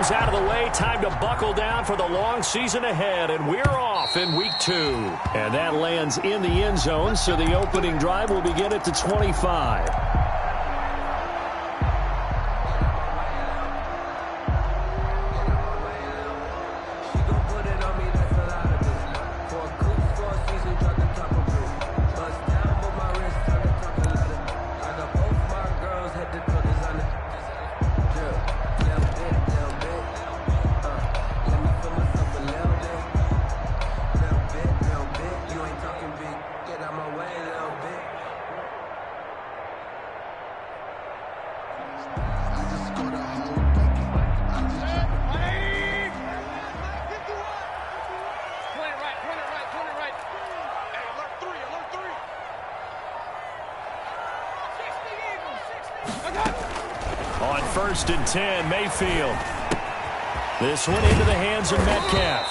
is out of the way. Time to buckle down for the long season ahead, and we're off in week 2. And that lands in the end zone, so the opening drive will begin at the 25. On 1st and 10, Mayfield. This one into the hands of Metcalf.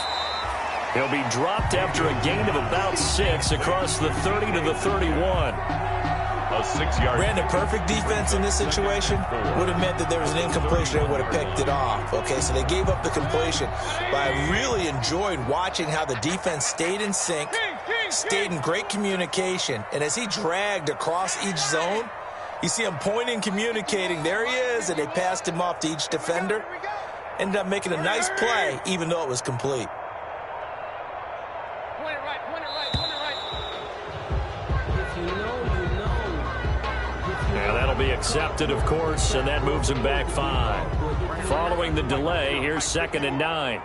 He'll be dropped after a gain of about 6 across the 30 to the 31. A 6-yard. Ran the perfect defense in this situation. Would have meant that there was an incompletion. They would have picked it off. Okay, so they gave up the completion. But I really enjoyed watching how the defense stayed in sync, stayed in great communication. And as he dragged across each zone, you see him pointing, communicating. There he is, and they passed him off to each defender. Ended up making a nice play, even though it was complete. Yeah, that'll be accepted, of course, and that moves him back 5. Following the delay, here's 2nd and 9.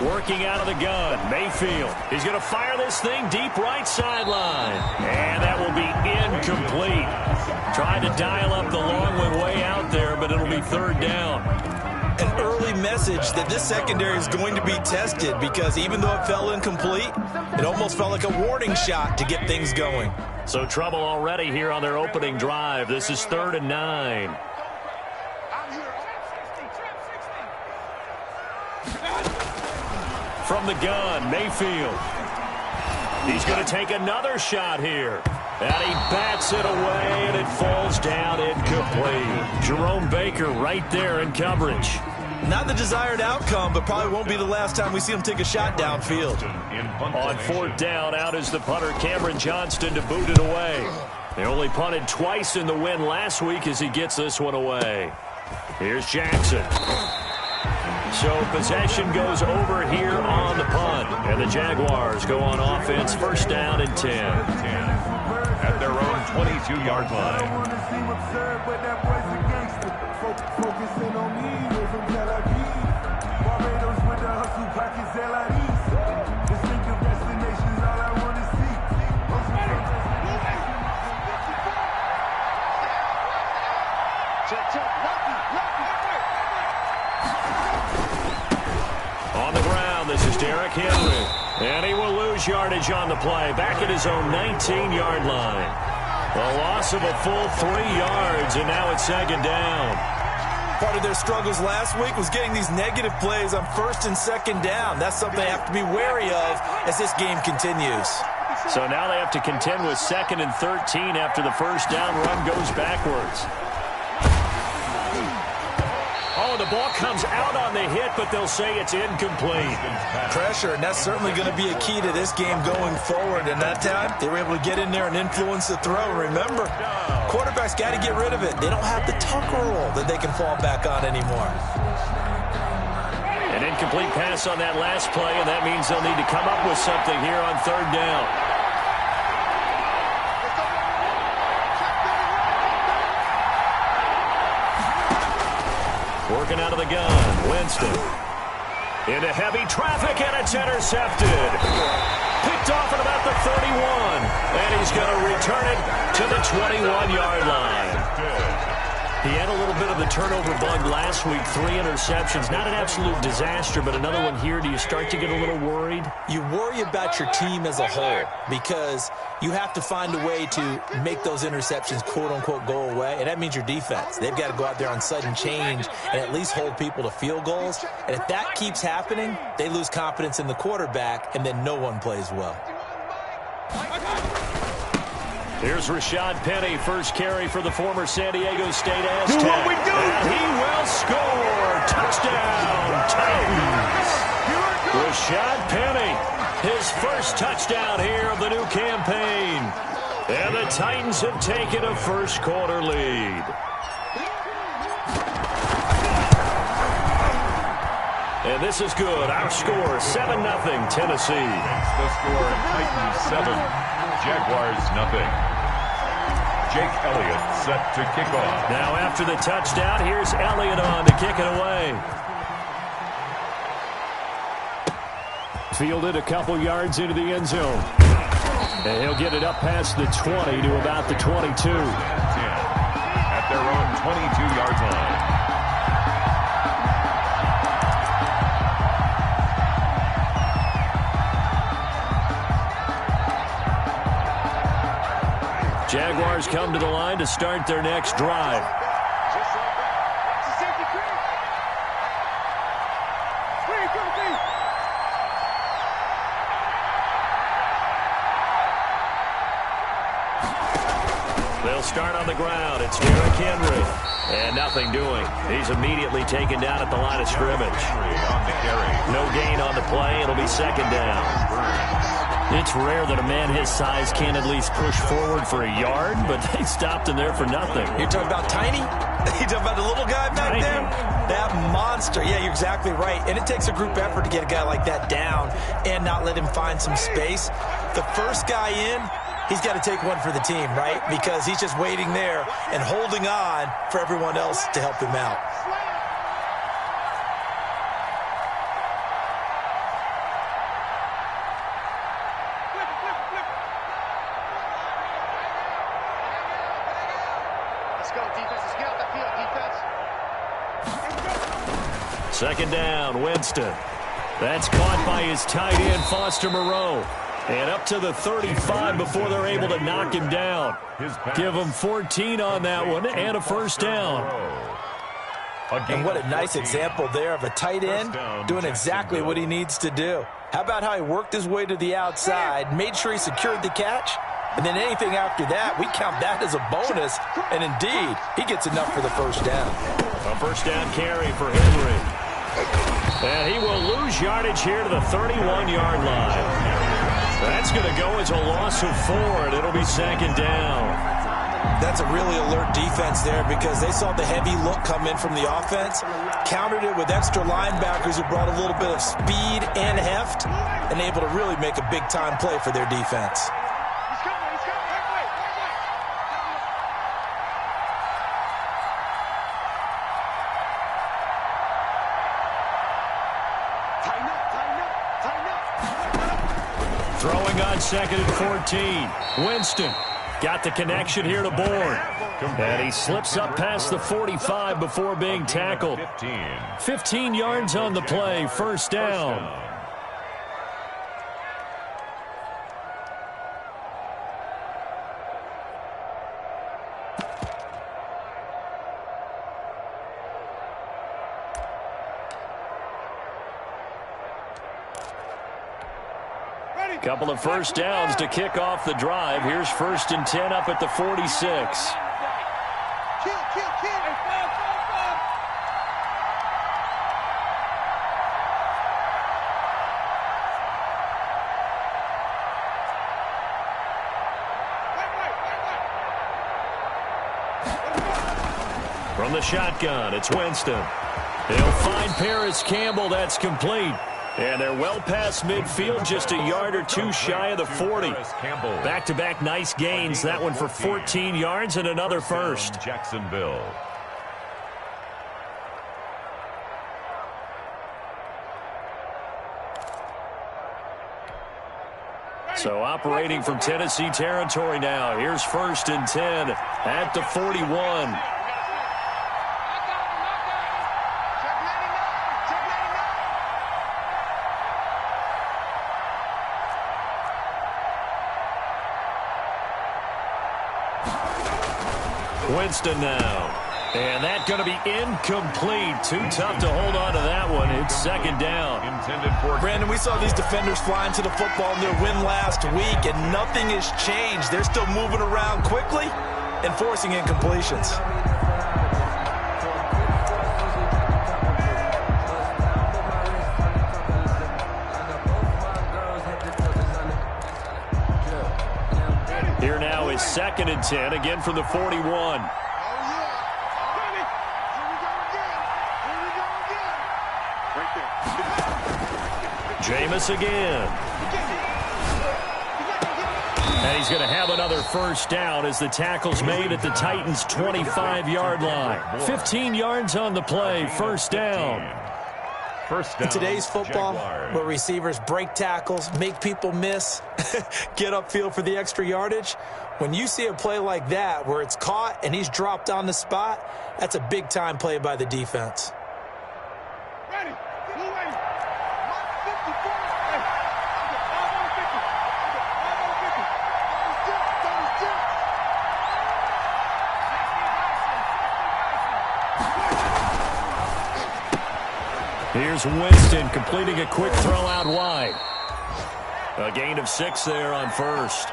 Working out of the gun, Mayfield. He's going to fire this thing deep right sideline. And that will be incomplete. Trying to dial up the long one way out there, but it'll be 3rd down. An early message that this secondary is going to be tested, because even though it fell incomplete, it almost felt like a warning shot to get things going. So trouble already here on their opening drive. This is 3rd and 9. From the gun, Mayfield. He's going to take another shot here. And he bats it away, and it falls down incomplete. Jerome Baker right there in coverage. Not the desired outcome, but probably won't be the last time we see him take a shot downfield. On 4th down, out is the punter, Cameron Johnston, to boot it away. They only punted twice in the win last week as he gets this one away. Here's Jackson. So possession goes over here on the punt. And the Jaguars go on offense, 1st down and 10. At their own 22-yard line. On the ground, this is Derrick Henry. And he will lose yardage on the play. Back at his own 19-yard line. A loss of a full 3 yards, and now it's 2nd down. Part of their struggles last week was getting these negative plays on 1st and 2nd down. That's something they have to be wary of as this game continues. So now they have to contend with 2nd and 13 after the 1st down run goes backwards. Oh, the ball comes out on the hit, but they'll say it's incomplete. Pressure, and that's certainly going to be a key to this game going forward. And that time, they were able to get in there and influence the throw. Remember, quarterbacks got to get rid of it. They don't have the tucker roll that they can fall back on anymore. An incomplete pass on that last play, and that means they'll need to come up with something here on 3rd down. Working out of the gun, Winston. Into heavy traffic, and it's intercepted. Picked off at about the 31. And he's going to return it to the 21-yard line. He had a little bit of the turnover bug last week, 3 interceptions. Not an absolute disaster, but another one here. Do you start to get a little worried? You worry about your team as a whole because you have to find a way to make those interceptions, quote-unquote, go away, and that means your defense. They've got to go out there on sudden change and at least hold people to field goals. And if that keeps happening, they lose confidence in the quarterback, and then no one plays well. Here's Rashad Penny, first carry for the former San Diego State Aztec. And he will score. Touchdown, Titans. Rashad Penny, his first touchdown here of the new campaign. And the Titans have taken a first-quarter lead. And this is good. Our score, 7-0, Tennessee. The score, Titans 7, Jaguars 0. Jake Elliott set to kick off. Now after the touchdown, here's Elliott on to kick it away. Fielded a couple yards into the end zone. And he'll get it up past the 20 to about the 22. 10 at their own 22-yard line. Jaguars come to the line to start their next drive. They'll start on the ground. It's Derrick Henry. And nothing doing. He's immediately taken down at the line of scrimmage. On the carry. No gain on the play. It'll be second down. It's rare that a man his size can't at least push forward for a yard, but they stopped him there for nothing. You're talking about Tiny? You're talking about the little guy back there? That monster. Yeah, you're exactly right. And it takes a group effort to get a guy like that down and not let him find some space. The first guy in, he's got to take one for the team, right? Because he's just waiting there and holding on for everyone else to help him out. Second down, Winston. That's caught by his tight end, Foster Moreau. And up to the 35 before they're able to knock him down. Give him 14 on that one and a first down. And what a nice example there of a tight end doing exactly what he needs to do. How about how he worked his way to the outside, made sure he secured the catch, and then anything after that, we count that as a bonus. And indeed, he gets enough for the first down. A first down carry for Henry. And he will lose yardage here to the 31-yard line. That's going to go as a loss of 4, and it'll be second down. That's a really alert defense there because they saw the heavy look come in from the offense, countered it with extra linebackers who brought a little bit of speed and heft, and able to really make a big-time play for their defense. Throwing on second and 14. Winston got the connection here to Bourne. And he slips up past the 45 before being tackled. 15 yards on the play, first down. Couple of first downs to kick off the drive. Here's first and 10 up at the 46. From the shotgun, it's Winston. He'll find Paris Campbell. That's complete. And they're well past midfield, just a yard or two shy of the 40. Back-to-back nice gains. That one for 14 yards and another first. Jacksonville. So operating from Tennessee territory now. Here's first and 10 at the 41. Winston now. And that's going to be incomplete. Too tough to hold on to that one. It's second down. Intended for Brandon, we saw these defenders flying to the football in their win last week, and nothing has changed. They're still moving around quickly and forcing incompletions. Here now is 2nd and 10, again from the 41. Jameis again. And he's going to have another first down as the tackle's made at the Titans' 25-yard line. 15 yards on the play, first down. In today's football, where receivers break tackles, make people miss, get upfield for the extra yardage, when you see a play like that where it's caught and he's dropped on the spot, that's a big-time play by the defense. Here's Winston completing a quick throw out wide. A gain of 6 there on first.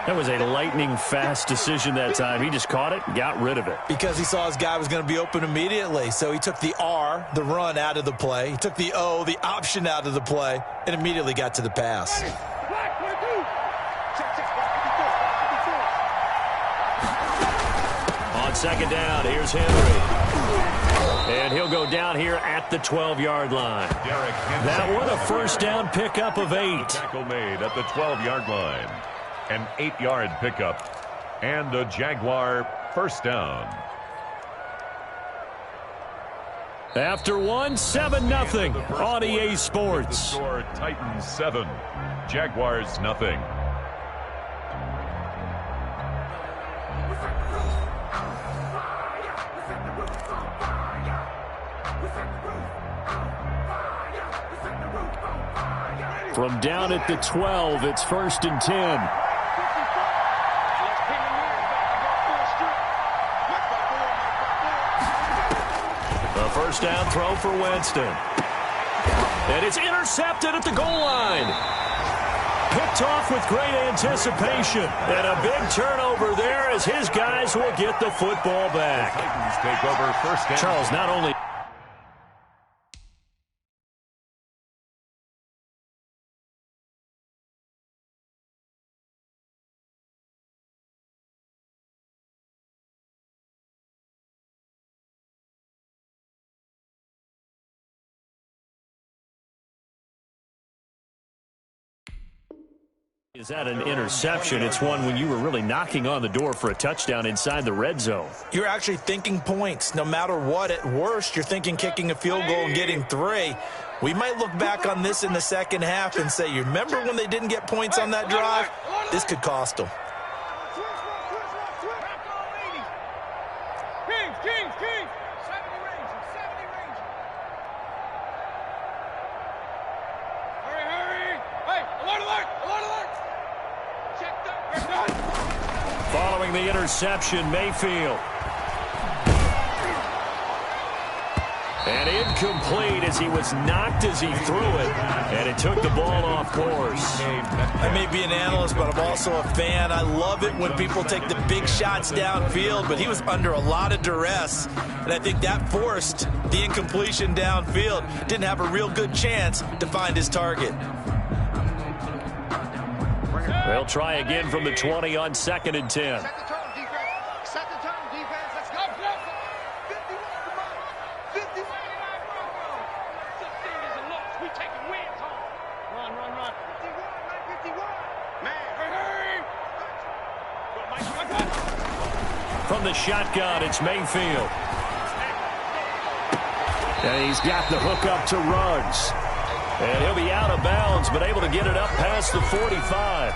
That was a lightning-fast decision that time. He just caught it and got rid of it. Because he saw his guy was going to be open immediately. So he took the R, the run, out of the play. He took the O, the option, out of the play, and immediately got to the pass. On second down, here's Henry. And he'll go down here at the 12-yard line. That one, a first down pickup of 8. Tackle made at the 12-yard line. An 8-yard pickup. And a Jaguar first down. After one, 7-0 on EA Sports. The score, Titans 7, Jaguars nothing. From down at the 12, it's 1st and 10. A first down throw for Winston. And it's intercepted at the goal line. Picked off with great anticipation. And a big turnover there as his guys will get the football back. Titans take over first down. Charles, not only... Is that an interception? It's one when you were really knocking on the door for a touchdown inside the red zone. You're actually thinking points. No matter what, at worst, you're thinking kicking a field goal and getting 3. We might look back on this in the second half and say, you remember when they didn't get points on that drive? This could cost them. Following the interception, Mayfield. And incomplete as he was knocked as he threw it. And it took the ball off course. I may be an analyst, but I'm also a fan. I love it when people take the big shots downfield, but he was under a lot of duress. And I think that forced the incompletion downfield. Didn't have a real good chance to find his target. They'll try again from the 20 on 2nd and 10. Set the tone, defense. Set the tone, defense. Let's go. 51. 50. We taking wins home. Run. 51. Man, hurry. From the shotgun, it's Mayfield. And he's got the hook up to Ruggs. And he'll be out of bounds, but able to get it up past the 45.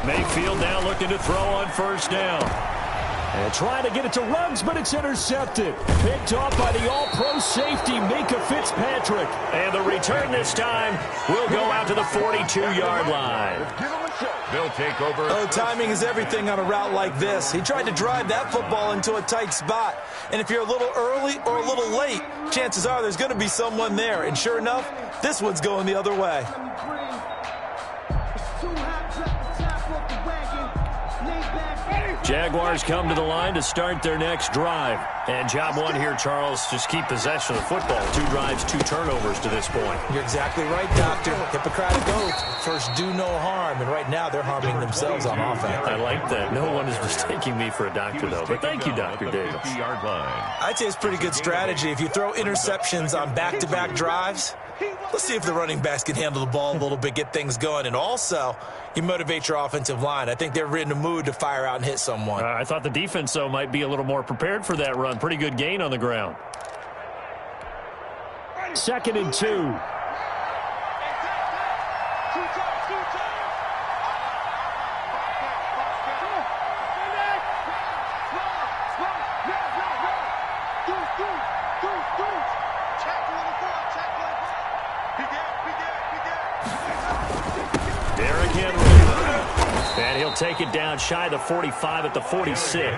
Mayfield now looking to throw on first down. And trying to get it to Ruggs, but it's intercepted. Picked off by the all-pro safety, Minkah Fitzpatrick. And the return this time will go out to the 42-yard line. They'll take over. Oh, timing is everything on a route like this. He tried to drive that football into a tight spot. And if you're a little early or a little late, chances are there's going to be someone there. And sure enough, this one's going the other way. Jaguars come to the line to start their next drive. And job one here, Charles, just keep possession of the football. 2 drives, 2 turnovers to this point. You're exactly right, Doctor. Hippocratic oath. First, do no harm. And right now, they're harming themselves on offense. I like that. No one is mistaking me for a doctor, though. But thank you, Dr. Davis. I'd say it's pretty good strategy. If you throw interceptions on back-to-back drives, let's see if the running backs can handle the ball a little bit, get things going. And also, you motivate your offensive line. I think they're in a mood to fire out and hit someone. I thought the defense, though, might be a little more prepared for that run. Pretty good gain on the ground. 2nd and 2. And he'll take it down shy of the 45 at the 46.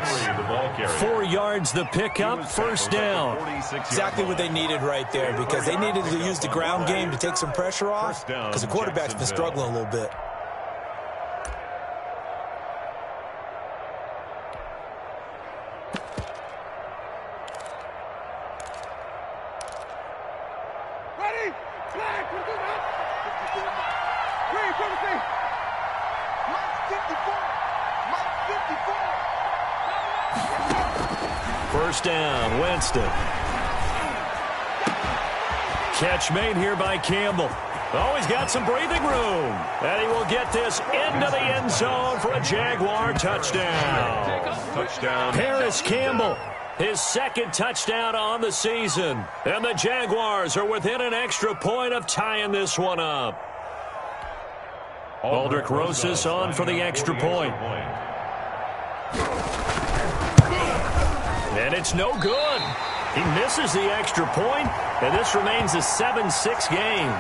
4 yards the pickup, first down. Exactly what they needed right there, because they needed to use the ground game to take some pressure off, because the quarterback's been struggling a little bit. First down, Winston. Catch made here by Campbell. Oh, he's got some breathing room. And he will get this into the end zone for a Jaguar touchdown. Touchdown. Paris Campbell, his 2nd touchdown on the season. And the Jaguars are within an extra point of tying this one up. Aldrich Rosas on for the extra point. And it's no good. He misses the extra point, and this remains a 7-6 game.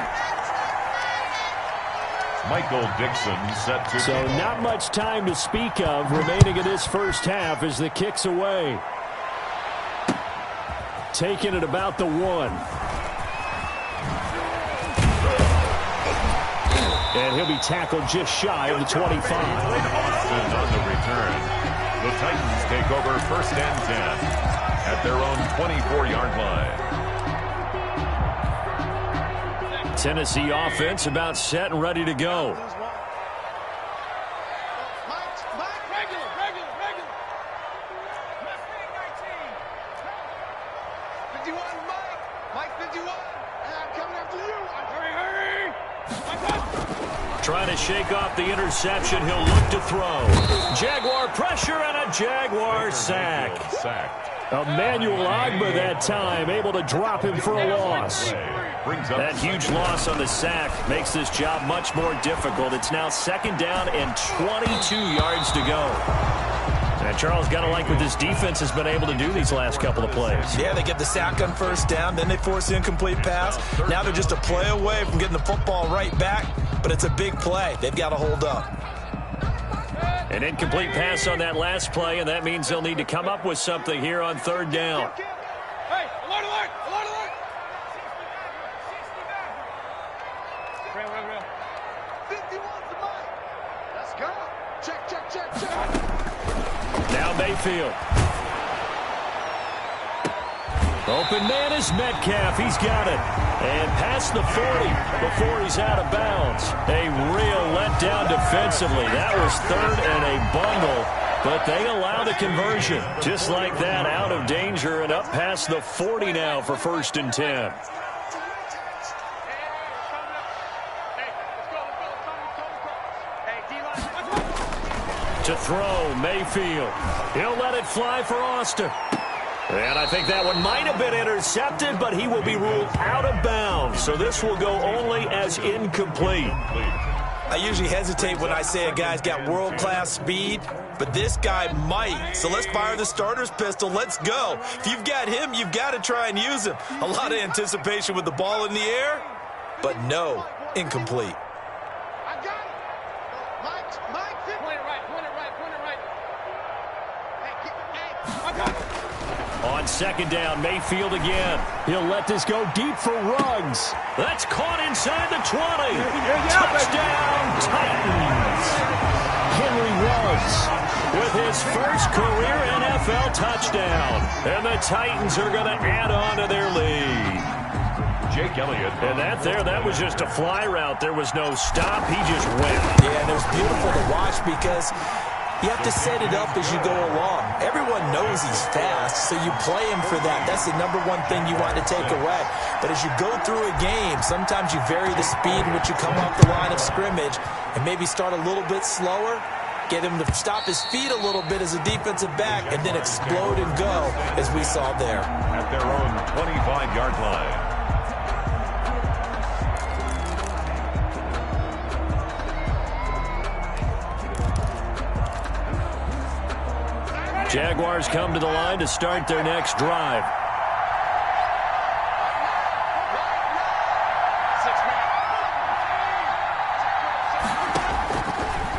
Michael Dixon set to... So not much time to speak of remaining in this first half as the kick's away. Taking it about the 1. And he'll be tackled just shy of the 25. Austin on the return. The Titans take over 1st and 10 at their own 24-yard line. Tennessee offense about set and ready to go. Trying to shake off the interception. He'll look to throw. Jaguar pressure and a Jaguar sack. Emmanuel Ogbah that time able to drop him for a loss. That huge loss on the sack makes this job much more difficult. It's now 2nd down and 22 yards to go. And Charles, got to like what this defense has been able to do these last couple of plays. Yeah, they get the sack on first down, then they force the incomplete pass. Now they're just a play away from getting the football right back, but it's a big play. They've got to hold up. An incomplete pass on that last play, and that means they'll need to come up with something here on 3rd down. Hey, alert, alert, alert, alert. 51's the mic. Let's go. Check, check, check, check. Now Mayfield. Open man is Metcalf. He's got it. And past the 40 before he's out of bounds. A real letdown defensively. That was 3rd and a bundle. But they allow the conversion. Just like that, out of danger and up past the 40 now for 1st and 10. To throw, Mayfield. He'll let it fly for Austin. And I think that one might have been intercepted, but he will be ruled out of bounds. So this will go only as incomplete. I usually hesitate when I say a guy's got world-class speed, but this guy might. So let's fire the starter's pistol. Let's go. If you've got him, you've got to try and use him. A lot of anticipation with the ball in the air, but no, incomplete. I got it. Mike, point it right. Hey, I got it. On second down, Mayfield again. He'll let this go deep for Ruggs. That's caught inside the 20. Touchdown, Titans. Henry Ruggs with his first career NFL touchdown. And the Titans are going to add on to their lead. Jake Elliott. And that was just a fly route. There was no stop. He just went. Yeah, and it was beautiful to watch because you have to set it up as you go along. Everyone knows he's fast, so you play him for that. That's the number one thing you want to take away. But as you go through a game, sometimes you vary the speed in which you come off the line of scrimmage and maybe start a little bit slower, get him to stop his feet a little bit as a defensive back, and then explode and go, as we saw there. At their own 25-yard line. Jaguars come to the line to start their next drive.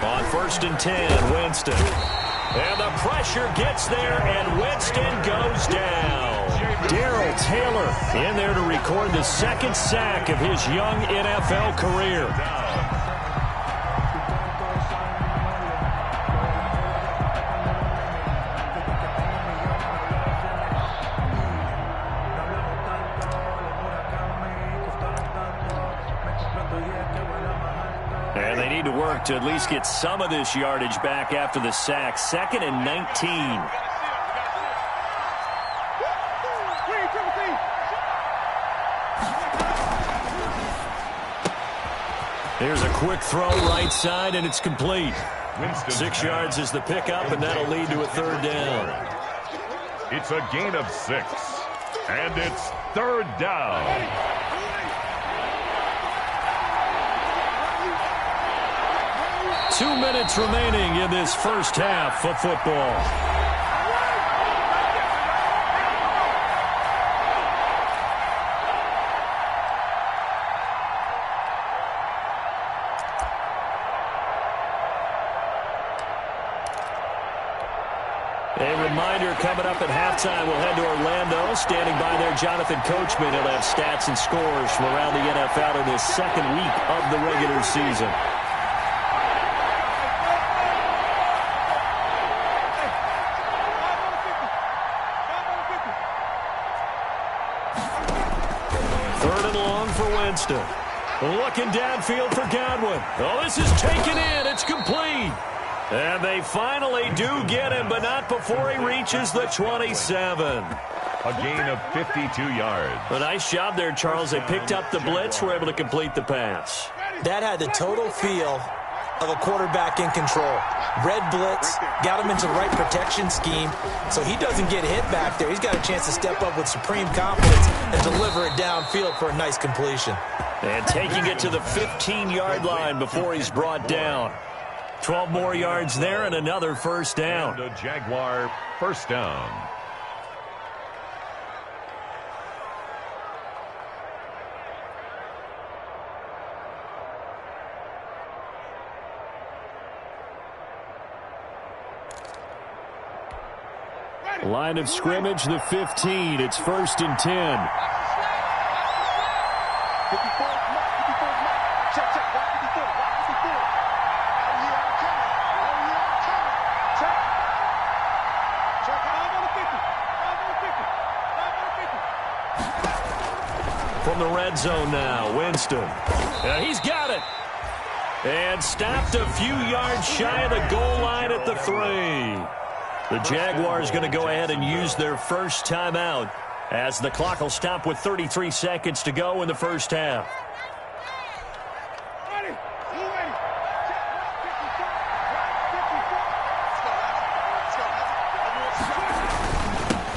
On 1st and 10, Winston. And the pressure gets there, and Winston goes down. Darrell Taylor in there to record the second sack of his young NFL career. And they need to work to at least get some of this yardage back after the sack. 2nd and 19. Here's a quick throw right side, and it's complete. 6 yards is the pickup, and that'll lead to a 3rd down. It's a gain of 6, and it's 3rd down. 2 minutes remaining in this first half of football. A reminder coming up at halftime, we'll head to Orlando. Standing by there, Jonathan Coachman. He'll have stats and scores from around the NFL in this 2nd week of the regular season. Winston. Looking downfield for Godwin. Oh, this is taken in. It's complete. And they finally do get him, but not before he reaches the 27. A gain of 52 yards. A nice job there, Charles. They picked up the blitz, were able to complete the pass. That had the total feel of a quarterback in control. Red blitz, got him into the right protection scheme, so he doesn't get hit back there. He's got a chance to step up with supreme confidence and deliver it downfield for a nice completion. And taking it to the 15-yard line before he's brought down. 12 more yards there and another 1st down. And a Jaguar 1st down. Line of scrimmage, the 15. It's 1st and 10. From the red zone now, Winston. He's got it. And stopped a few yards shy of the goal line at the 3. The Jaguars going to go ahead and use their first timeout as the clock will stop with 33 seconds to go in the first half.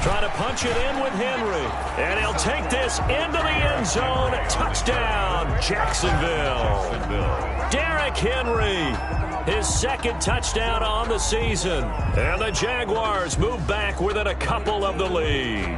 Trying to punch it in with Henry. And he'll take this into the end zone. Touchdown, Jacksonville. Derek Derrick Henry. His second touchdown on the season. And the Jaguars move back within a couple of the lead.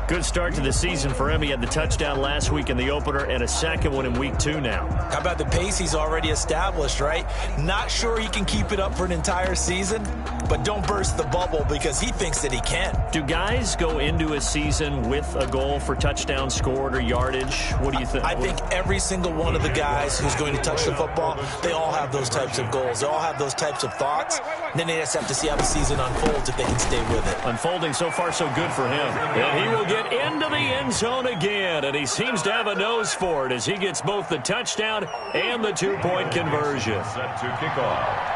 Good start to the season for him. He had the touchdown last week in the opener and a second one in week 2 now. How about the pace he's already established, right? Not sure he can keep it up for an entire season, but don't burst the bubble because he thinks that he can. Do guys go into a season with a goal for touchdown scored or yardage? What do you think? I think every single one of the guys who's going to touch the football, they all have those types of goals. They all have those types of thoughts. And then they just have to see how the season unfolds if they can stay with it. Unfolding so far so good for him. And he will get into the end zone again, and he seems to have a nose for it as he gets both the touchdown and the 2-point conversion. Set to kick off.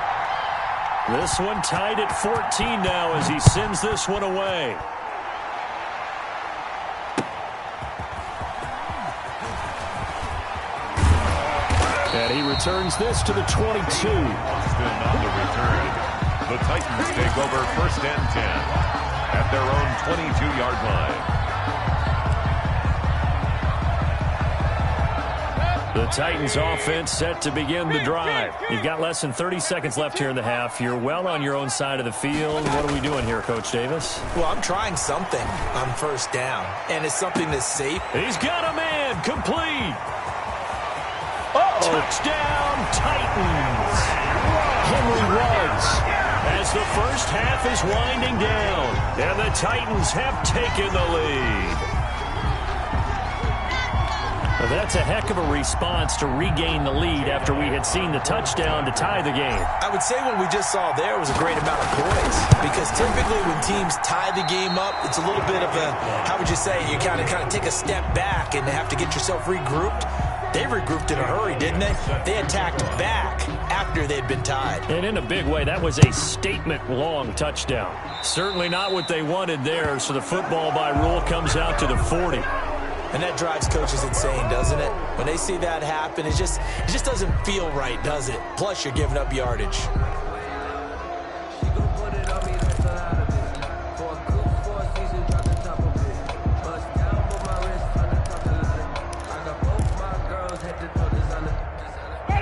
This one tied at 14 now as he sends this one away. And he returns this to the 22. Still on the return. The Titans take over 1st and 10 at their own 22-yard line. The Titans offense set to begin the drive. You've got less than 30 seconds left here in the half. You're well on your own side of the field. What are we doing here, Coach Davis? Well, I'm trying something on 1st down, and it's something that's safe. He's got a man complete. Touchdown, Titans. Henry Ruggs as the first half is winding down, and the Titans have taken the lead. Well, that's a heck of a response to regain the lead after we had seen the touchdown to tie the game. I would say what we just saw there was a great amount of poise, because typically when teams tie the game up, it's a little bit of a, how would you say, you kind of take a step back and have to get yourself regrouped. They regrouped in a hurry, didn't they? They attacked back after they'd been tied. And in a big way, that was a statement-long touchdown. Certainly not what they wanted there, so the football by rule comes out to the 40. And that drives coaches insane, doesn't it? When they see that happen, it just doesn't feel right, does it? Plus, you're giving up yardage.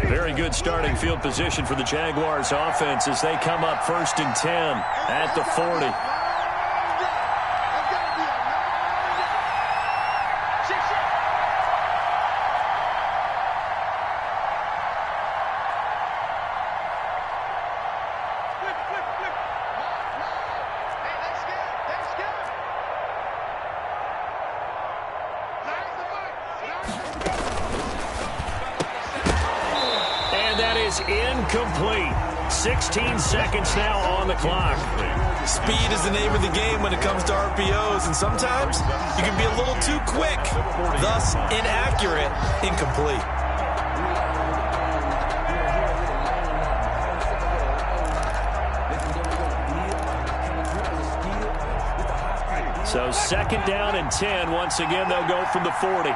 Very good starting field position for the Jaguars offense as they come up 1st and 10 at the 40. Incomplete. 16 seconds now on the clock. Speed is the name of the game when it comes to RPOs, and sometimes you can be a little too quick, thus inaccurate, incomplete. So 2nd down and 10. Once again, they'll go from the 40.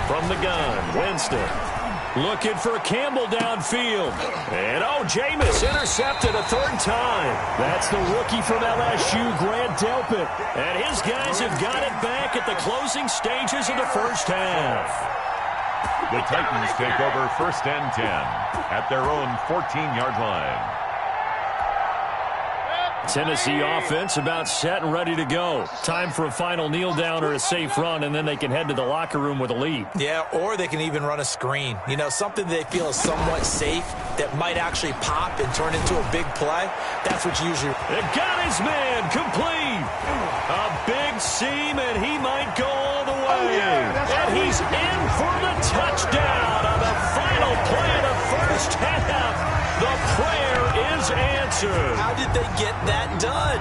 From the gun, Winston looking for Campbell downfield. And Jameis intercepted a 3rd time. That's the rookie from LSU, Grant Delpit. And his guys have got it back at the closing stages of the 1st half. The Titans take over 1st and 10 at their own 14-yard line. Tennessee offense about set and ready to go. Time for a final kneel down or a safe run, and then they can head to the locker room with a lead. Yeah, or they can even run a screen. You know, something they feel is somewhat safe that might actually pop and turn into a big play. That's what usually... It got his man complete. A big seam, and he might go all the way. And he's in for the touchdown on the final play of the 1st half. The prayer is answered. How did they get that done?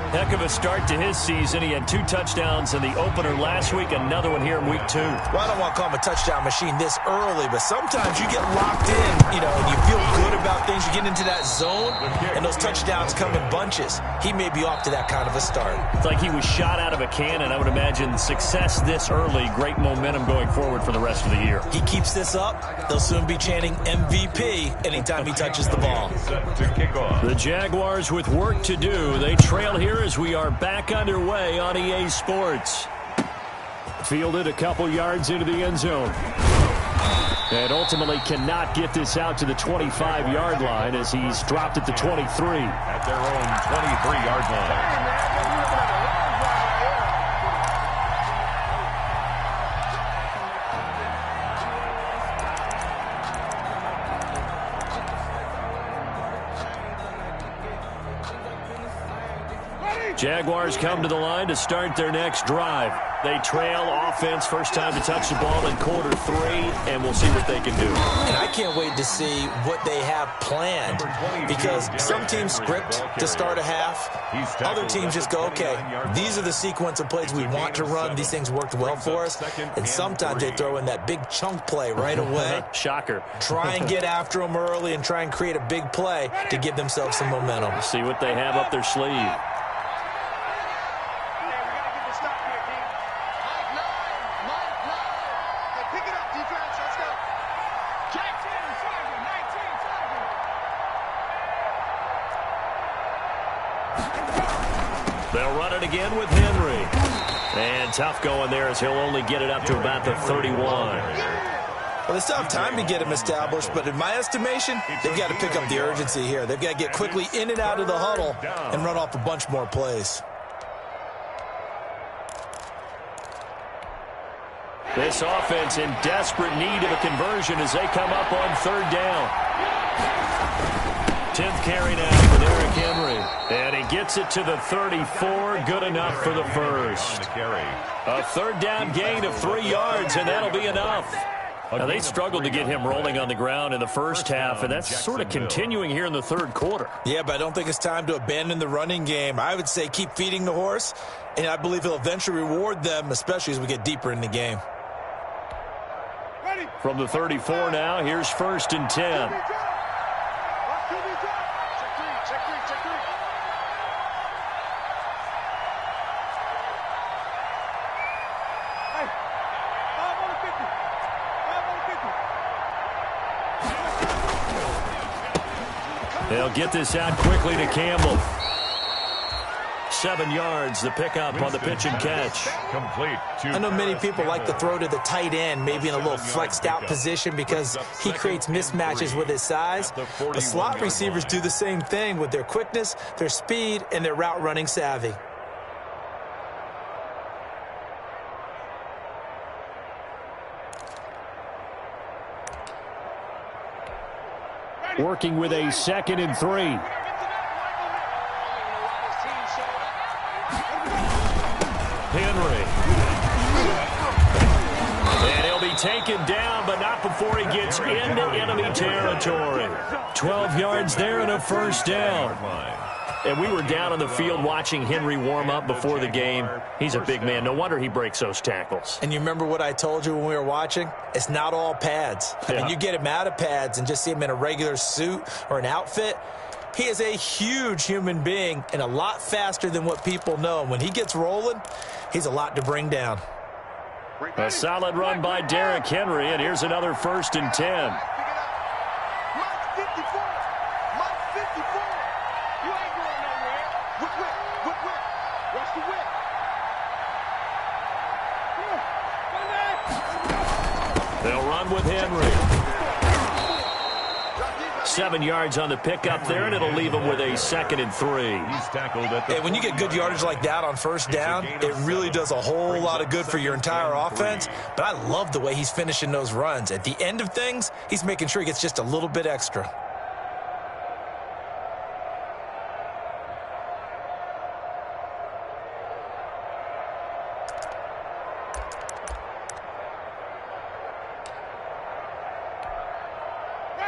Heck of a start to his season. He had 2 touchdowns in the opener last week, another one here in week 2. Well, I don't want to call him a touchdown machine this early, but sometimes you get locked in, and you feel good about things. You get into that zone, and those touchdowns come in bunches. He may be off to that kind of a start. It's like he was shot out of a cannon. I would imagine success this early, great momentum going forward for the rest of the year. He keeps this up, they'll soon be chanting MVP anytime he touches the ball. Set to kick off. The Jaguars with work to do. They trail here here as we are back underway on EA Sports. Fielded a couple yards into the end zone. And ultimately cannot get this out to the 25-yard line as he's dropped at the 23. At their own 23-yard line. Jaguars come to the line to start their next drive. They trail offense, first time to touch the ball in quarter 3, and we'll see what they can do. And I can't wait to see what they have planned, because some teams script to start a half. Other teams just go, okay, these are the sequence of plays we want to run. These things worked well for us. And sometimes they throw in that big chunk play right away. Shocker. Try and get after them early and try and create a big play to give themselves some momentum. See what they have up their sleeve. They'll run it again with Henry. And tough going there as he'll only get it up to about the 31. Well, they still have time to get him established, but in my estimation, they've got to pick up the urgency here. They've got to get quickly in and out of the huddle and run off a bunch more plays. This offense in desperate need of a conversion as they come up on third down. 10th carry now for Derrick Henry. And he gets it to the 34. Good enough for the first. A third down gain of 3 yards, and that'll be enough. Now, they struggled to get him rolling on the ground in the first half, and that's sort of continuing here in the third quarter. Yeah, but I don't think it's time to abandon the running game. I would say keep feeding the horse, and I believe he'll eventually reward them, especially as we get deeper in the game. From the 34 now, here's 1st and 10. They'll get this out quickly to Campbell. 7 yards, the pickup on the pitch and catch. Complete. I know many people like to throw to the tight end, maybe in a little flexed out position because he creates mismatches with his size. The slot receivers do the same thing with their quickness, their speed, and their route running savvy. Working with a 2nd and 3. Henry. And he'll be taken down, but not before he gets into enemy territory. 12 yards there and a first down. And we were down on the field watching Henry warm up before the game. He's a big man. No wonder he breaks those tackles. And you remember what I told you when we were watching? It's not all pads. I mean, you get him out of pads and just see him in a regular suit or an outfit. He is a huge human being and a lot faster than what people know. When he gets rolling, he's a lot to bring down. A solid run by Derrick Henry, and here's another 1st and 10. They'll run with Henry. 7 yards on the pickup there, and it'll leave him with a 2nd and 3. And when you get good yardage like that on first down, it really does a whole lot of good for your entire offense. But I love the way he's finishing those runs. At the end of things, he's making sure he gets just a little bit extra.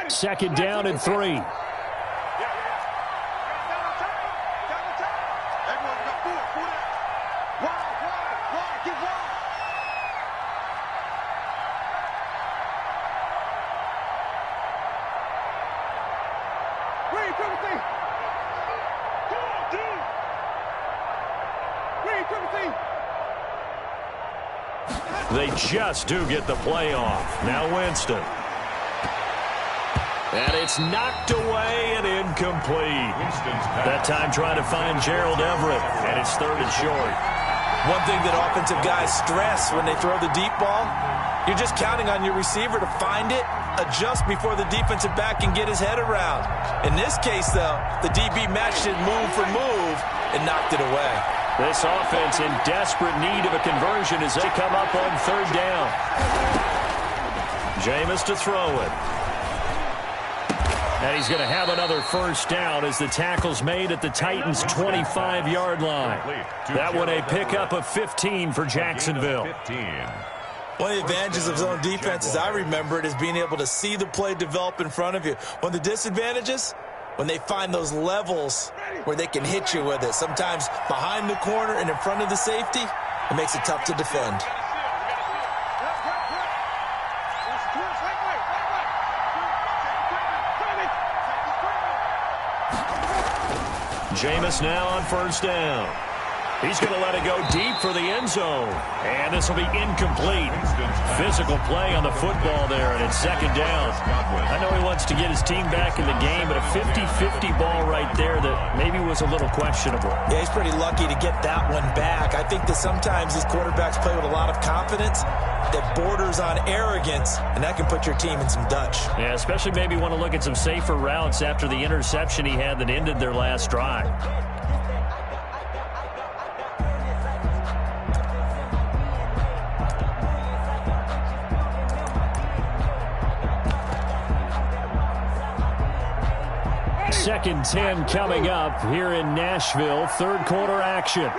Second down and 3. They just do get the play off. Now Winston. And it's knocked away and incomplete. That time trying to find Gerald Everett, and it's 3rd and short. One thing that offensive guys stress when they throw the deep ball, you're just counting on your receiver to find it, adjust before the defensive back can get his head around. In this case, though, the DB matched it move for move and knocked it away. This offense in desperate need of a conversion as they come up on 3rd down. Jameis to throw it. And he's going to have another 1st down as the tackle's made at the Titans' 25-yard line. That one a pickup of 15 for Jacksonville. One of the advantages of zone defense, as I remember it, is being able to see the play develop in front of you. One of the disadvantages, when they find those levels where they can hit you with it, sometimes behind the corner and in front of the safety, it makes it tough to defend. Jameis now on 1st down. He's going to let it go deep for the end zone. And this will be incomplete. Physical play on the football there, and it's 2nd down. I know he wants to get his team back in the game, but a 50-50 ball right there that maybe was a little questionable. Yeah, he's pretty lucky to get that one back. I think that sometimes these quarterbacks play with a lot of confidence that borders on arrogance, and that can put your team in some Dutch. Yeah, especially maybe want to look at some safer routes after the interception he had that ended their last drive. Second 10 coming up here in Nashville. 3rd quarter action.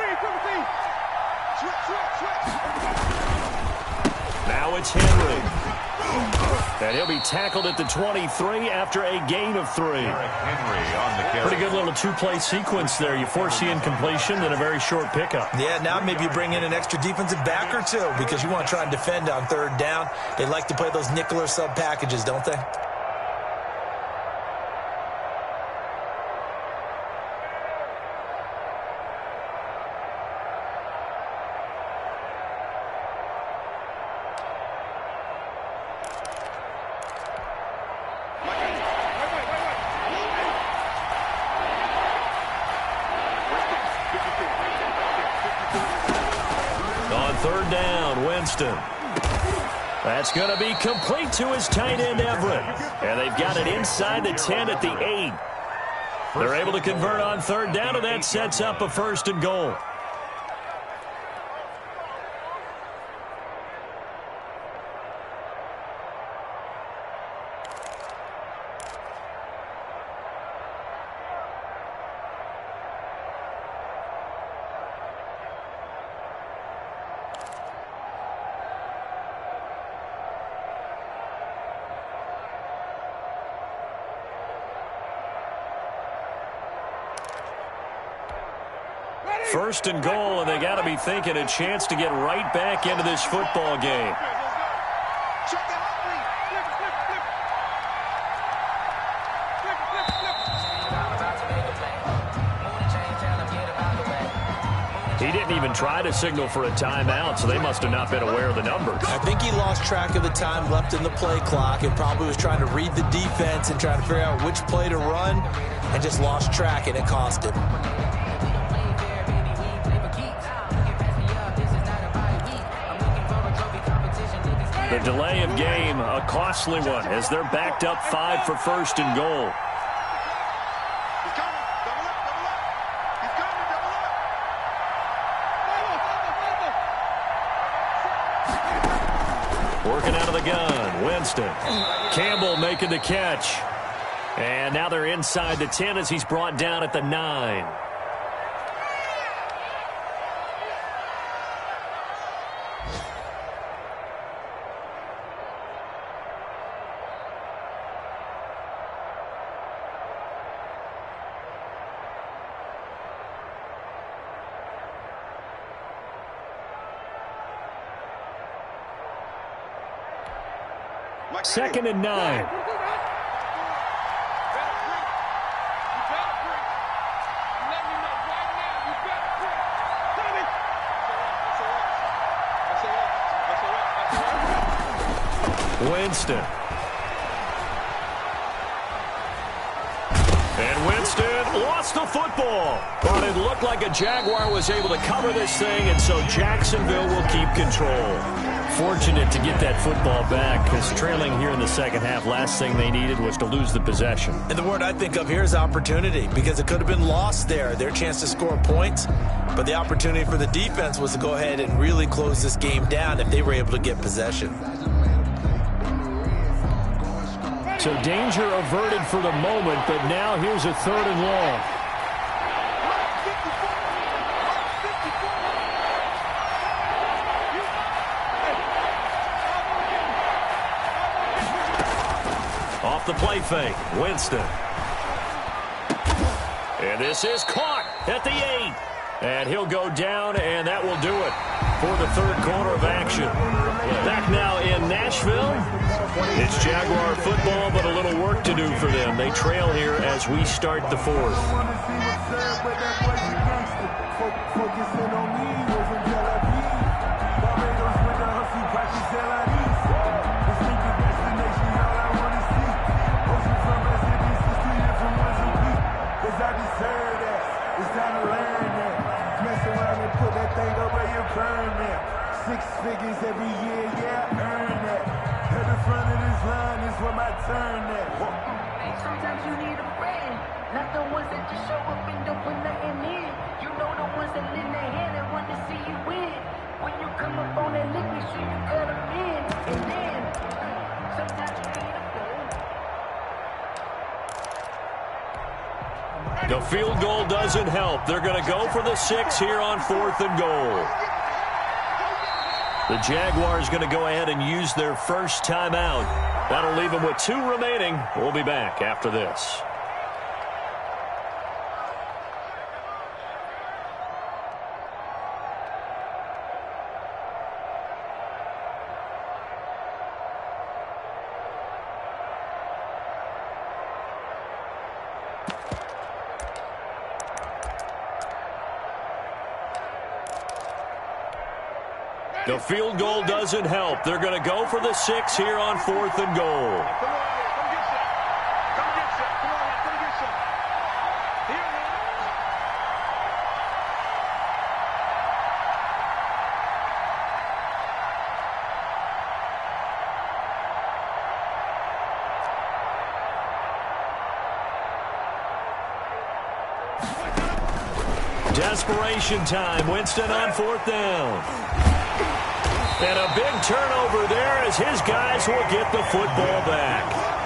Now it's Henry. And he'll be tackled at the 23 after a gain of 3. Pretty good little 2-play sequence there. You force the incompletion, then a very short pickup. Yeah, now maybe you bring in an extra defensive back or two because you want to try and defend on 3rd down. They like to play those nickel or sub packages, don't they? On 3rd down, Winston. That's going to be complete to his tight end, Everett. And they've got it inside the 10 at the 8. They're able to convert on 3rd down, and that sets up a 1st and goal. First and goal, and they got to be thinking a chance to get right back into this football game. He didn't even try to signal for a timeout, so they must have not been aware of the numbers. I think he lost track of the time left in the play clock and probably was trying to read the defense and trying to figure out which play to run and just lost track, and it cost him. The delay of game, a costly one, as they're backed up 5 for 1st and goal. Working out of the gun, Winston. Campbell making the catch. And now they're inside the 10 as he's brought down at the 9. Second and 9. Winston. Winston lost the football, but it looked like a Jaguar was able to cover this thing, and so Jacksonville will keep control. Fortunate to get that football back, because trailing here in the second half, last thing they needed was to lose the possession. And the word I think of here is opportunity, because it could have been lost there, their chance to score points. But the opportunity for the defense was to go ahead and really close this game down if they were able to get possession. So danger averted for the moment, but now here's a 3rd and long. Off the play fake, Winston. And this is caught at the 8. And he'll go down, and that will do it for the 3rd quarter of action. Back now in Nashville. It's Jaguar football, but a little work to do for them. They trail here as we start the 4th. Six figures every year, yeah, earn that. At the front of this line is where my turn at. Hey, sometimes you need a friend, not the ones that just show up and don't put nothing in. You know the ones that lend their hand and want to see you win. When you come up on that lick, make sure you cut them in. And then, sometimes you need a friend. The field goal doesn't help. They're going to go for the 6 here on 4th and goal. The Jaguars going to go ahead and use their first timeout. That'll leave them with 2 remaining. We'll be back after this. The field goal doesn't help. They're going to go for the 6 here on 4th and goal. Desperation time. Winston on 4th down. And a big turnover there as his guys will get the football back.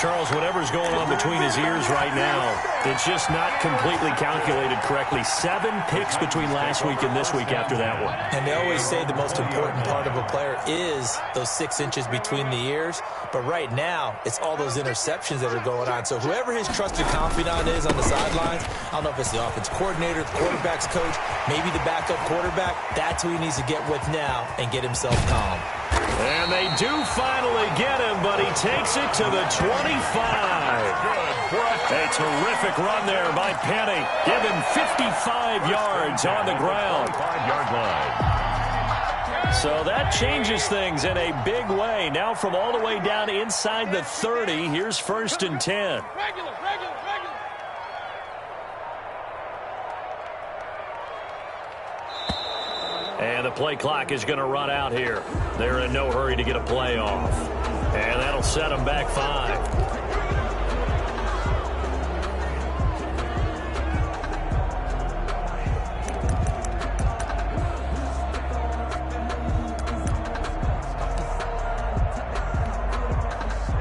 Charles, whatever's going on between his ears right now, it's just not completely calculated correctly. 7 picks between last week and this week after that one. And they always say the most important part of a player is those 6 inches between the ears. But right now, it's all those interceptions that are going on. So whoever his trusted confidant is on the sidelines, I don't know if it's the offense coordinator, the quarterback's coach, maybe the backup quarterback, that's who he needs to get with now and get himself calm. And they do finally get him, but he takes it to the 25. A terrific run there by Penny. Give him 55 yards on the ground. 5-yard line. So that changes things in a big way. Now from all the way down inside the 30, here's 1st and 10. And the play clock is going to run out here. They're in no hurry to get a play off. And that'll set them back 5.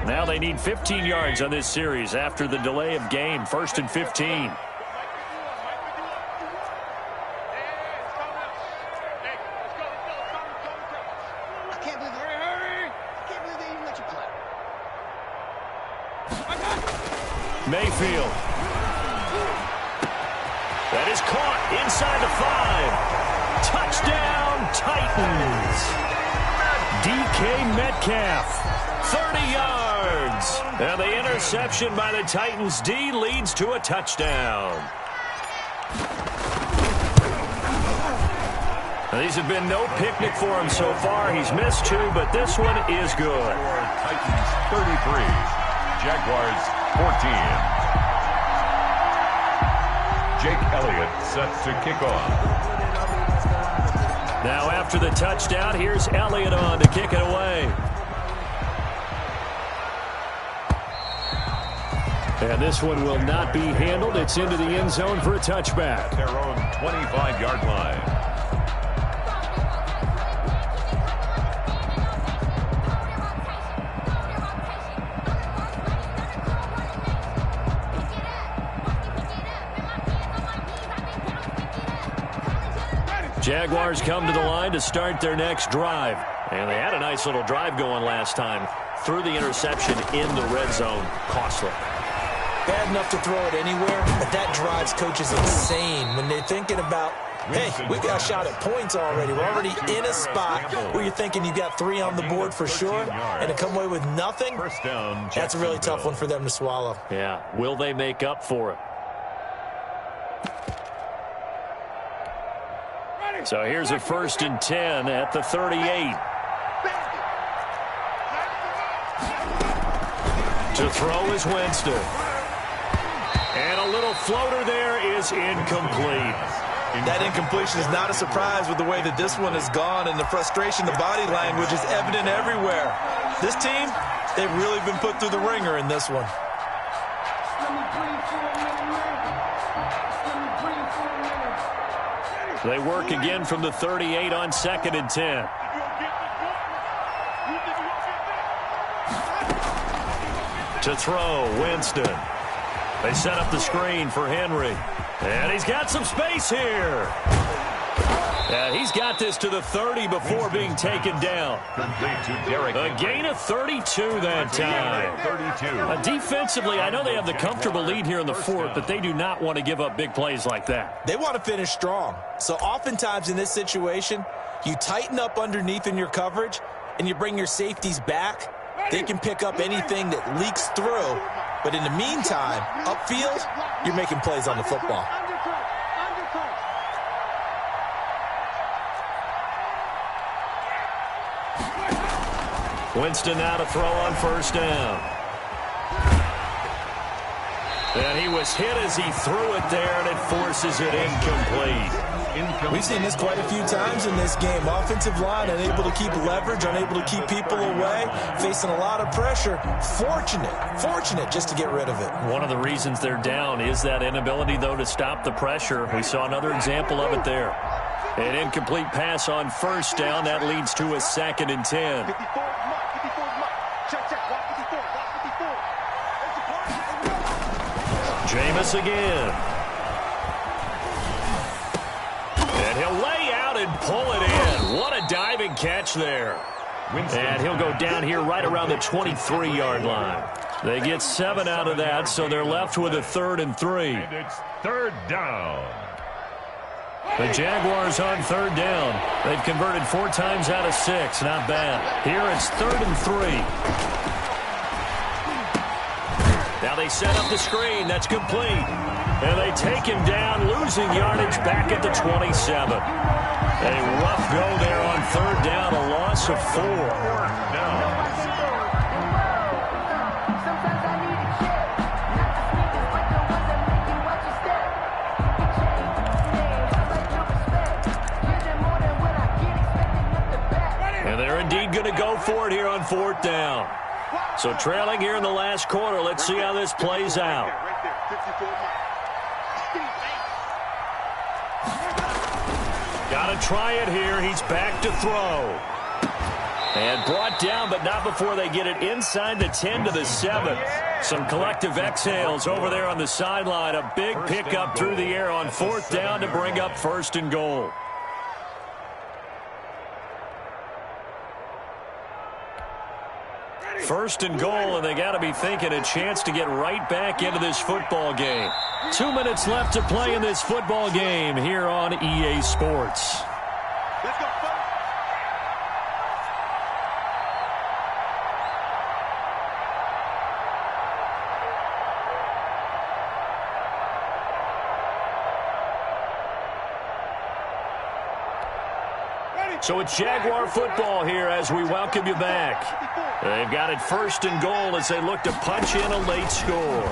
Now they need 15 yards on this series after the delay of game. 1st and 15. Mayfield. That is caught inside the 5. Touchdown, Titans. DK Metcalf, 30 yards. And the interception by the Titans D leads to a touchdown. Now, these have been no picnic for him so far. He's missed 2, but this one is good. Titans 33, Jaguars 14. Jake Elliott set to kick off. Now after the touchdown, here's Elliott on to kick it away. And this one will not be handled. It's into the end zone for a touchback. Their own 25-yard line. Jaguars come to the line to start their next drive. And they had a nice little drive going last time. Threw the interception in the red zone. Costly. Bad enough to throw it anywhere, but that drives coaches insane when they're thinking about, hey, we got a shot at points already. We're already in a spot where you're thinking you got 3 on the board for sure, and to come away with nothing, that's a really tough one for them to swallow. Yeah, will they make up for it? So here's a 1st and 10 at the 38. To throw is Winston. And a little floater there is incomplete. That incompletion is not a surprise with the way that this one has gone, and the frustration, the body language is evident everywhere. This team, they've really been put through the ringer in this one. They work again from the 38 on 2nd and 10. To throw, Winston. They set up the screen for Henry. And he's got some space here. And he's got this to the 30 before being taken down. A gain of 32 that time. Defensively, I know they have the comfortable lead here in the 4th, but they do not want to give up big plays like that. They want to finish strong. So oftentimes in this situation, you tighten up underneath in your coverage, and you bring your safeties back. They can pick up anything that leaks through. But in the meantime, upfield, you're making plays on the football. Winston now to throw on 1st down. And he was hit as he threw it there, and it forces it incomplete. We've seen this quite a few times in this game. Offensive line unable to keep leverage, unable to keep people away, facing a lot of pressure. Fortunate just to get rid of it. One of the reasons they're down is that inability, though, to stop the pressure. We saw another example of it there. An incomplete pass on 1st down. That leads to a 2nd and 10. Jameis again. And he'll lay out and pull it in. What a diving catch there. And he'll go down here right around the 23-yard line. They get 7 out of that, so they're left with a 3rd and 3. And it's 3rd down. The Jaguars on 3rd down. They've converted 4 times out of 6. Not bad. Here it's 3rd and 3. Now they set up the screen. That's complete. And they take him down, losing yardage back at the 27. A rough go there on 3rd down, a loss of 4. And they're indeed going to go for it here on 4th down. So trailing here in the last quarter. Let's see how this plays out. Got to try it here. He's back to throw. And brought down, but not before they get it inside the 10 to the 7. Some collective exhales over there on the sideline. A big pickup through the air on 4th down to bring up 1st and goal. First and goal, and they got to be thinking a chance to get right back into this football game. 2 minutes left to play in this football game here on EA Sports. Let's go, So it's Jaguar football here as we welcome you back. They've got it 1st and goal as they look to punch in a late score.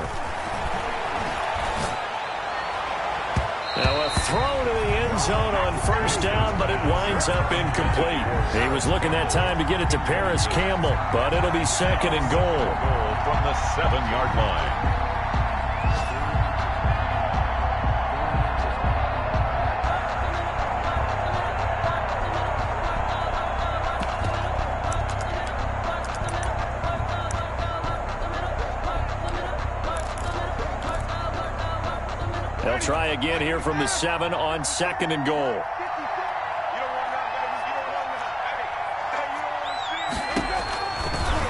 zone on first down, but it winds up incomplete. He was looking that time to get it to Paris Campbell, but it'll be second and goal. From the 7-yard line. They'll try again here from the 7 on second and goal.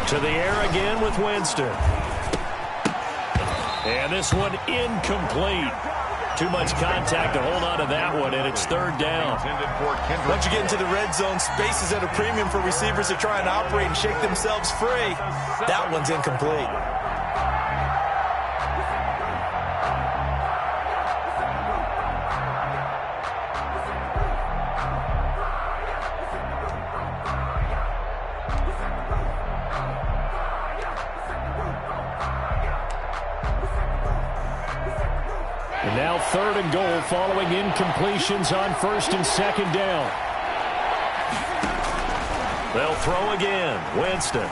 To the air again with Winston. And this one incomplete. Too much contact to hold on to that one, and it's third down. Once you get into the red zone, space is at a premium for receivers to try and operate and shake themselves free. That one's incomplete. And now third and goal following incompletions on first and second down. They'll throw again. Winston.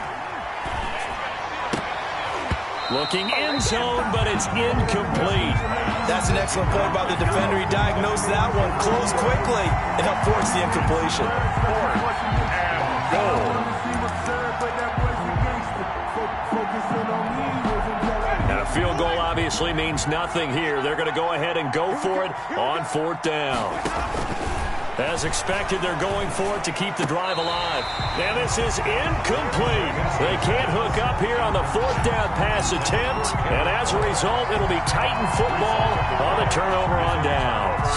Looking in zone, but it's incomplete. That's an excellent play by the defender. He diagnosed that one, closed quickly, and helped force the incompletion. Now, a field goal obviously means nothing here. They're going to go ahead and go for it on fourth down. As expected, they're going for it to keep the drive alive. And this is incomplete. They can't hook up here on the fourth down pass attempt. And as a result, it'll be Titan football on the turnover on downs.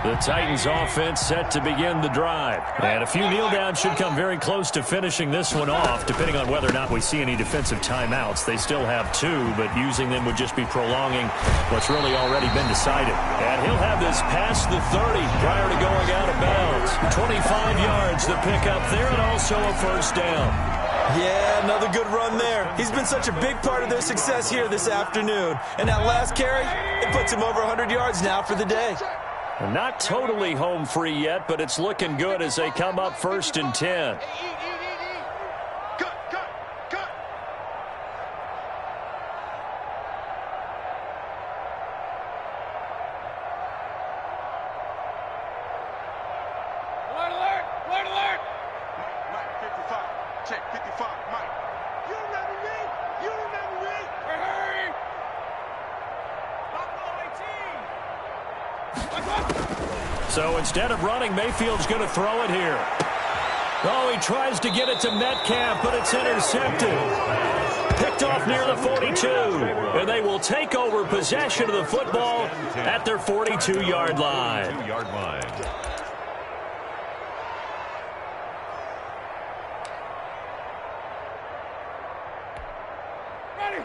The Titans offense set to begin the drive. And a few kneel downs should come very close to finishing this one off, depending on whether or not we see any defensive timeouts. They still have 2, but using them would just be prolonging what's really already been decided. And he'll have this past the 30 prior to going out of bounds. 25 yards the pickup there, and also a first down. Yeah, another good run there. He's been such a big part of their success here this afternoon. And that last carry, it puts him over 100 yards now for the day. Not totally home free yet, but it's looking good as they come up first and 10. Alert, alert! Mike, 55. Check, 55. Mike. You remember me? You remember me? Hurry! So instead of running, Mayfield's going to throw it here. Oh, he tries to get it to Metcalf, but it's intercepted. Picked off near the 42. And they will take over possession of the football at their 42-yard line.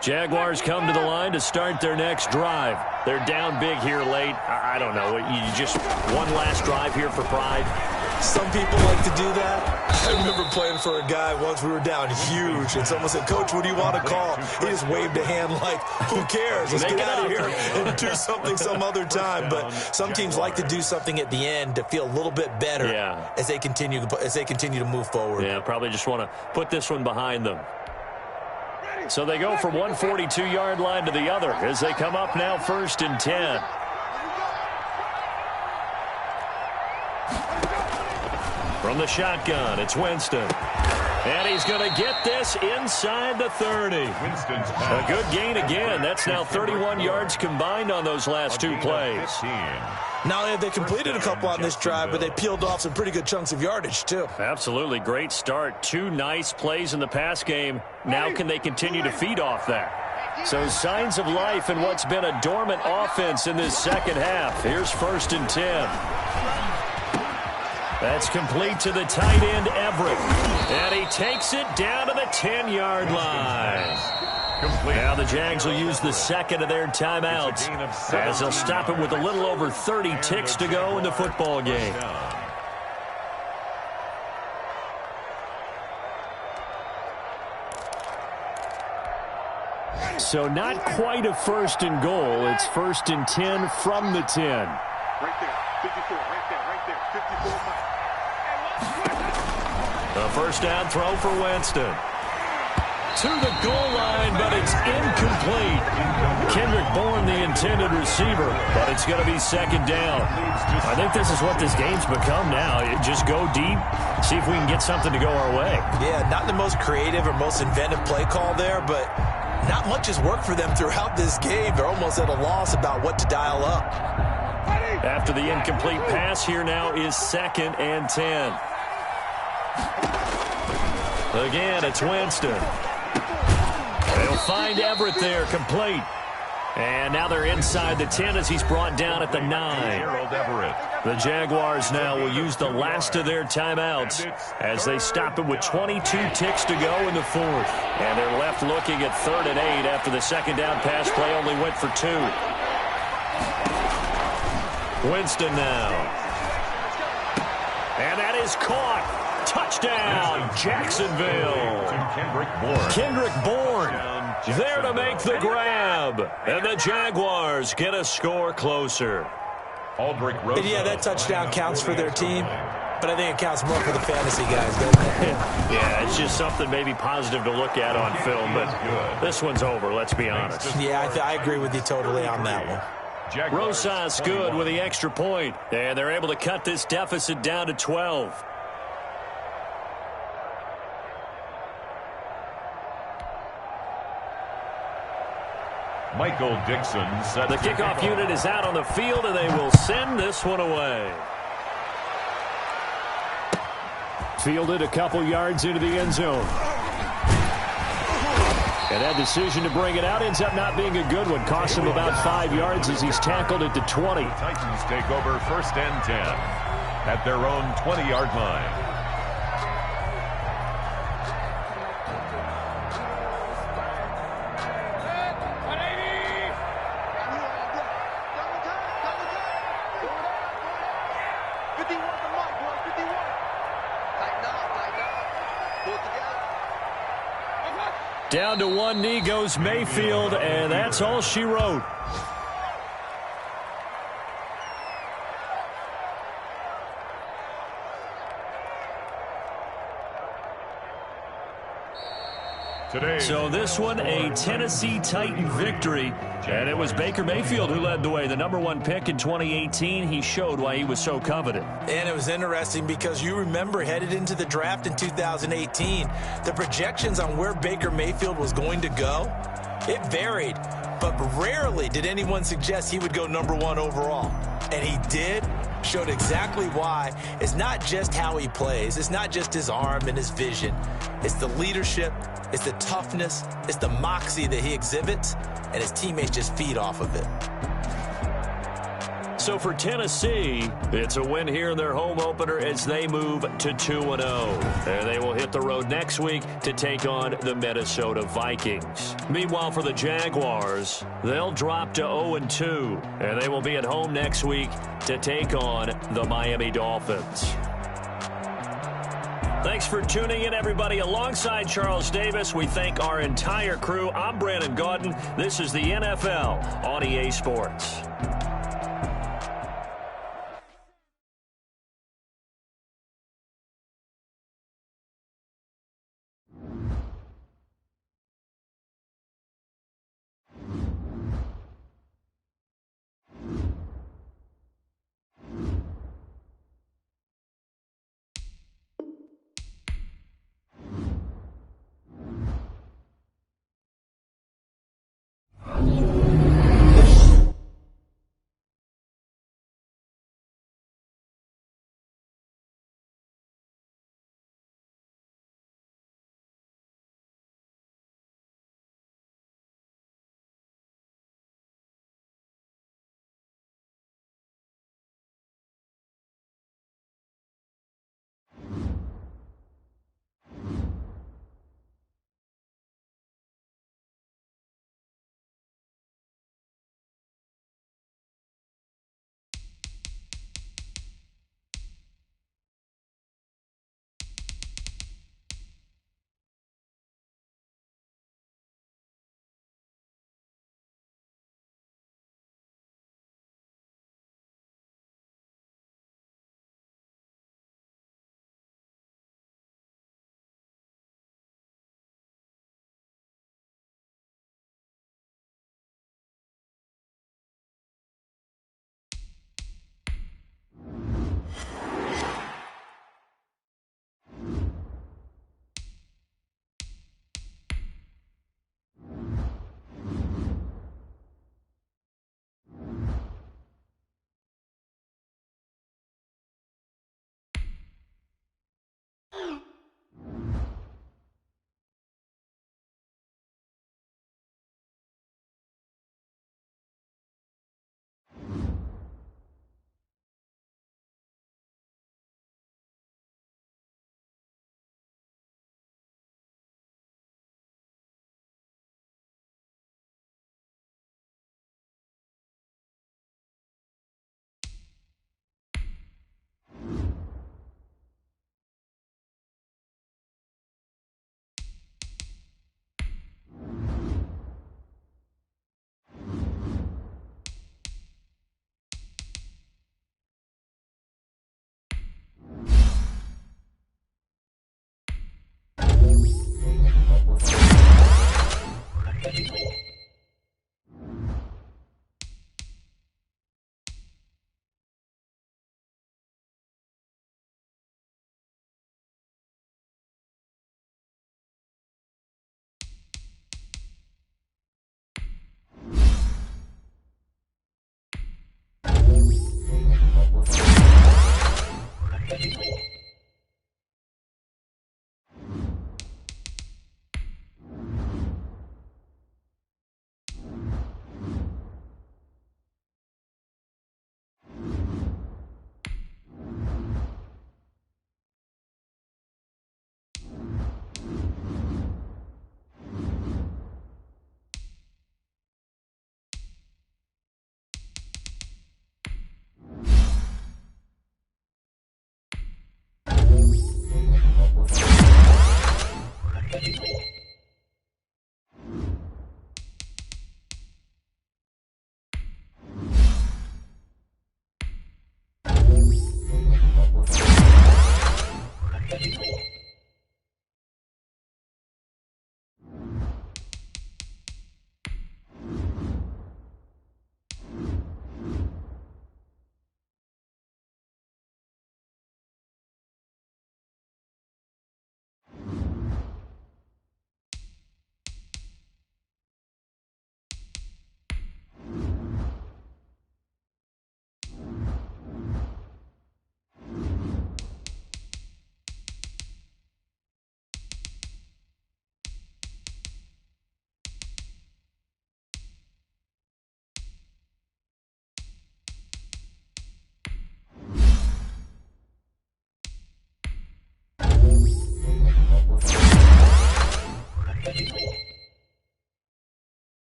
Jaguars come to the line to start their next drive. They're down big here late. I don't know. You just one last drive here for pride. Some people like to do that. I remember playing for a guy once. We were down huge, and someone said, "Coach, what do you want to call?" He just waved a hand like, "Who cares? Let's get out of here and do something some other time." But some teams like to do something at the end to feel a little bit better as they continue to move forward. Yeah, probably just want to put this one behind them. So they go from one 42-yard line to the other as they come up now first and 10. From the shotgun, it's Winston. And he's going to get this inside the 30. A good gain again. That's now 31 yards combined on those last 2 plays. Not only have they completed a couple on this drive, but they peeled off some pretty good chunks of yardage, too. Absolutely. Great start. 2 nice plays in the pass game. Now can they continue to feed off that? So signs of life in what's been a dormant offense in this second half. Here's first and 10. That's complete to the tight end, Everett. And he takes it down to the 10-yard line. Now the Jags will use the second of their timeouts as they'll stop it with a little over 30 ticks to go in the football game. So not quite a first and goal. It's 1st and 10 from the 10. Right there, 54, right there, 54, Mike. A first down throw for Winston. To the goal line, but it's incomplete. Kendrick Bourne, the intended receiver, but it's going to be 2nd down. I think this is what this game's become now. Just go deep, see if we can get something to go our way. Yeah, not the most creative or most inventive play call there, but not much has worked for them throughout this game. They're almost at a loss about what to dial up. After the incomplete pass, here now is 2nd and 10. Again, it's Winston. They'll find Everett there, complete. And now they're inside the 10 as he's brought down at the 9. The Jaguars now will use the last of their timeouts as they stop it with 22 ticks to go in the 4th. And they're left looking at 3rd and 8 after the 2nd down pass play only went for 2. Winston now. And that is caught. Touchdown, Jacksonville. Kendrick Bourne there to make the grab. And the Jaguars get a score closer. Yeah, that touchdown counts for their team, but I think it counts more for the fantasy guys, doesn't it? Yeah, it's just something maybe positive to look at on film, but this one's over, let's be honest. Yeah, I agree with you totally on that one. Rosas good with the extra point, and they're able to cut this deficit down to 12. Michael Dixon set the kickoff unit is out on the field, and they will send this one away. Fielded a couple yards into the end zone. And that decision to bring it out ends up not being a good one. Costs him about 5 yards as he's tackled at the 20. Titans take over 1st and 10 at their own 20-yard line. Down to one knee goes Mayfield, and that's all she wrote. So this one, a Tennessee Titan victory, and it was Baker Mayfield who led the way. The #1 pick in 2018, he showed why he was so coveted. And it was interesting because you remember headed into the draft in 2018, the projections on where Baker Mayfield was going to go, it varied, but rarely did anyone suggest he would go #1 overall. And he did. Showed exactly why. It's not just how he plays. It's not just his arm and his vision. It's the leadership. It's the toughness. It's the moxie that he exhibits. And his teammates just feed off of it. So for Tennessee, it's a win here in their home opener as they move to 2-0. And they will hit the road next week to take on the Minnesota Vikings. Meanwhile, for the Jaguars, they'll drop to 0-2. And they will be at home next week to take on the Miami Dolphins. Thanks for tuning in, everybody. Alongside Charles Davis, we thank our entire crew. I'm Brandon Gaudin. This is the NFL on EA Sports.